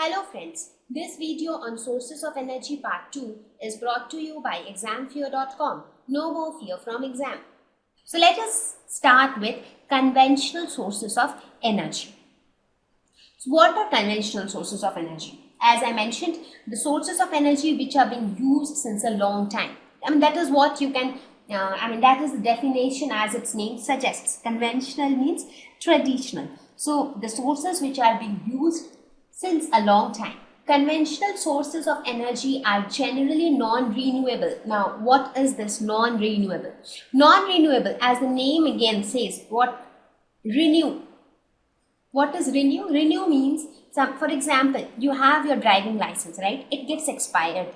Hello friends, this video on Sources of Energy Part 2 is brought to you by examfear.com. No more fear from exam. So let us start with conventional sources of energy. So what are conventional sources of energy? As I mentioned, the sources of energy which are being used since a long time. That is what you can, that is the definition as its name suggests. Conventional means traditional. So the sources which are being used since a long time. Conventional sources of energy are generally non-renewable. Now, what is this non-renewable? Non-renewable, as the name again says, what? Renew. What is renew? Renew means, for example, you have your driving license, right? It gets expired.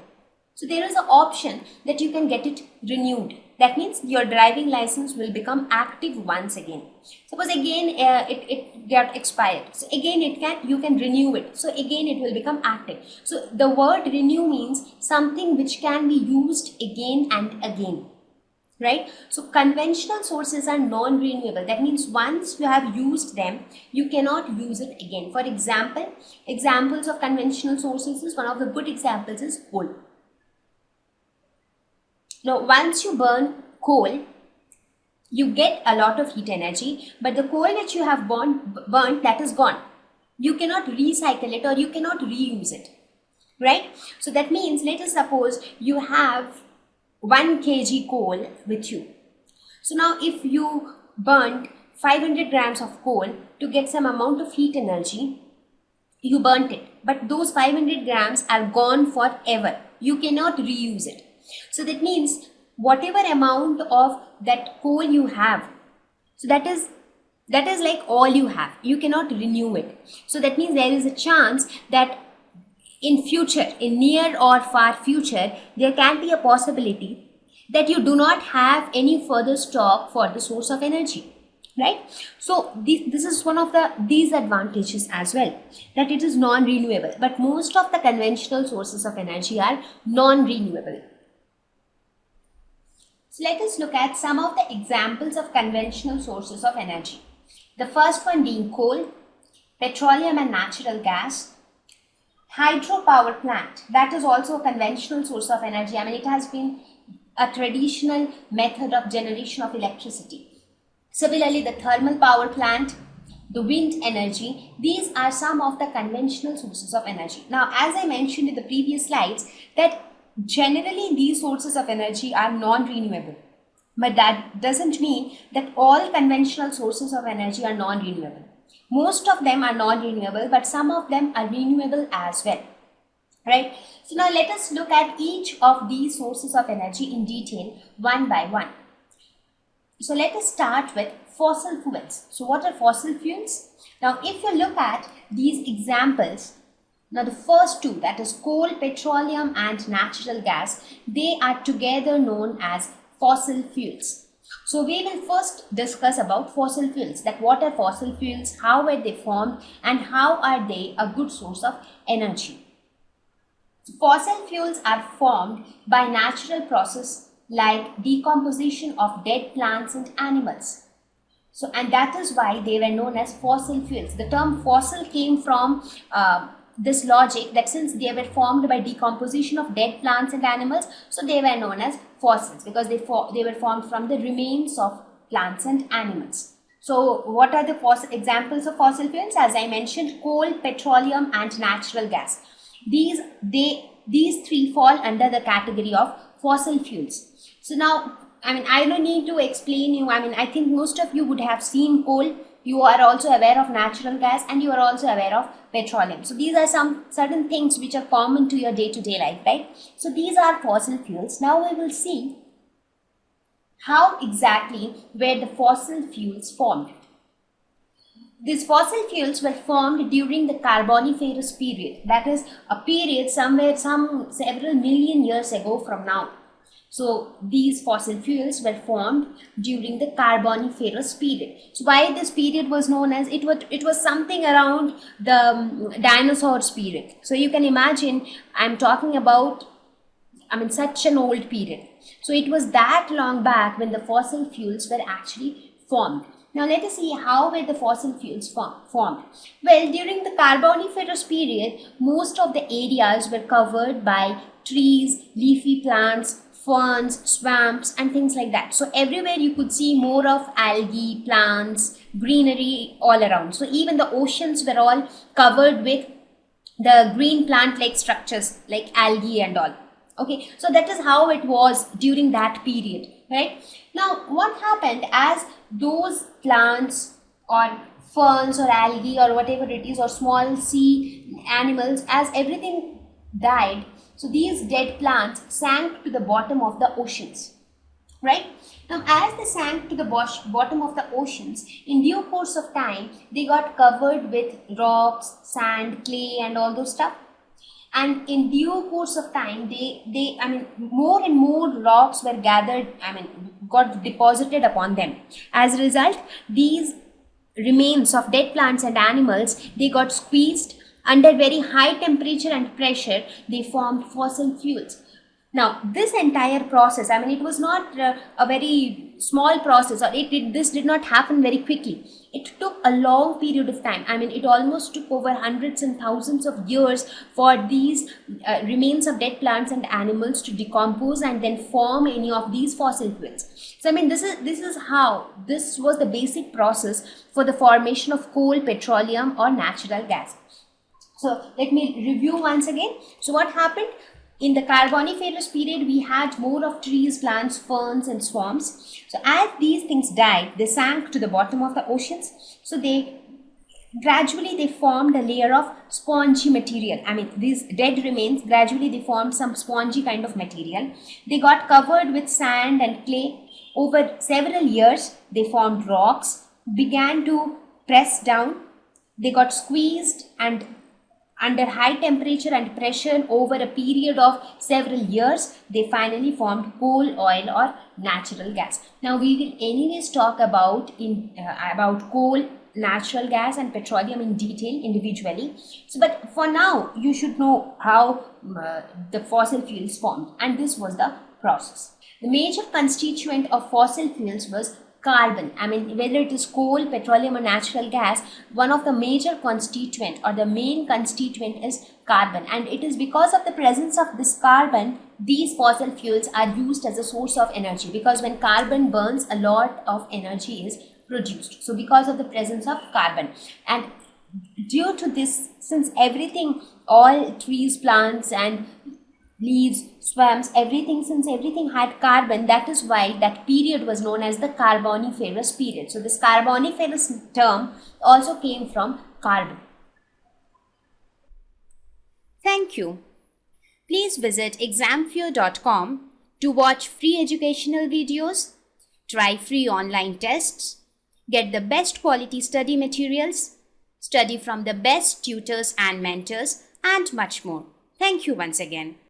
So there is an option that you can get it renewed. That means your driving license will become active once again. Suppose again it got expired. So again you can renew it. So again it will become active. So the word renew means something which can be used again and again. Right? So conventional sources are non-renewable. That means once you have used them, you cannot use it again. For example, examples of conventional sources is, one of the good examples is coal. Now, once you burn coal, you get a lot of heat energy, but the coal which you have burnt, that is gone. You cannot recycle it or you cannot reuse it, right? So that means, let us suppose you have 1 kg coal with you. So now if you burnt 500 grams of coal to get some amount of heat energy, you burnt it, but those 500 grams are gone forever. You cannot reuse it. So that means whatever amount of that coal you have, so that is like all you have. You cannot renew it. So that means there is a chance that in future, in near or far future, there can be a possibility that you do not have any further stock for the source of energy. Right? So this is one of the disadvantages as well, that it is non-renewable. But most of the conventional sources of energy are non-renewable. So let us look at some of the examples of conventional sources of energy. The first one being coal, petroleum and natural gas, hydropower plant. That is also a conventional source of energy. It has been a traditional method of generation of electricity. Similarly, the thermal power plant, the wind energy, these are some of the conventional sources of energy. Now, as I mentioned in the previous slides, that generally these sources of energy are non-renewable, but that doesn't mean that all conventional sources of energy are non-renewable. Most of them are non-renewable, but some of them are renewable as well. Right? So now let us look at each of these sources of energy in detail one by one. So let us start with fossil fuels. So what are fossil fuels? Now if you look at these examples, now the first two, that is coal, petroleum and natural gas, they are together known as fossil fuels. So we will first discuss about fossil fuels, that what are fossil fuels, how were they formed and how are they a good source of energy. Fossil fuels are formed by natural process like decomposition of dead plants and animals. So, and that is why they were known as fossil fuels. The term fossil came from this logic that since they were formed by decomposition of dead plants and animals, so they were known as fossils because they were formed from the remains of plants and animals. So what are the examples of fossil fuels? As I mentioned, coal, petroleum and natural gas. These three fall under the category of fossil fuels. So now, I don't need to explain you. I think most of you would have seen coal. You are also aware of natural gas and you are also aware of petroleum. So these are some certain things which are common to your day-to-day life, right? So these are fossil fuels. Now we will see how exactly were the fossil fuels formed. These fossil fuels were formed during the Carboniferous period. That is a period several million years ago from now. So these fossil fuels were formed during the Carboniferous period. So why this period was known as, it was something around the dinosaurs period. So you can imagine, I'm talking about such an old period. So it was that long back when the fossil fuels were actually formed. Now let us see how were the fossil fuels formed. Well, during the Carboniferous period, most of the areas were covered by trees, leafy plants, ferns, swamps and things like that. So everywhere you could see more of algae, plants, greenery all around. So even the oceans were all covered with the green plant like structures like algae and all. Okay, so that is how it was during that period, right? Now what happened as those plants or ferns or algae or whatever it is or small sea animals, as everything died, so these dead plants sank to the bottom of the oceans, right? Now as they sank to the bottom of the oceans, in due course of time they got covered with rocks, sand, clay and all those stuff. And in due course of time more and more rocks were gathered, got deposited upon them. As a result, these remains of dead plants and animals, they got squeezed under very high temperature and pressure. They formed fossil fuels. Now this entire process, it was not a very small process, or this did not happen very quickly. It took a long period of time. It almost took over hundreds and thousands of years for these remains of dead plants and animals to decompose and then form any of these fossil fuels. So this was the basic process for the formation of coal, petroleum or natural gas. So let me review once again. So what happened? In the Carboniferous period, we had more of trees, plants, ferns and swamps. So as these things died, they sank to the bottom of the oceans. So they gradually formed a layer of spongy material. These dead remains, gradually they formed some spongy kind of material. They got covered with sand and clay. Over several years, they formed rocks, began to press down. They got squeezed and under high temperature and pressure over a period of several years, they finally formed coal, oil or natural gas. Now we will anyways talk about coal, natural gas and petroleum in detail individually. So but for now you should know how the fossil fuels formed, and this was the process. The major constituent of fossil fuels was carbon. Whether it is coal, petroleum or natural gas, one of the major constituent or the main constituent is carbon, and it is because of the presence of this carbon these fossil fuels are used as a source of energy, because when carbon burns, a lot of energy is produced. So because of the presence of carbon, and due to this, since everything, all trees, plants and leaves, swamps, since everything had carbon, that is why that period was known as the Carboniferous period. So this Carboniferous term also came from carbon. Thank you. Please visit examfear.com to watch free educational videos, try free online tests, get the best quality study materials, study from the best tutors and mentors, and much more. Thank you once again.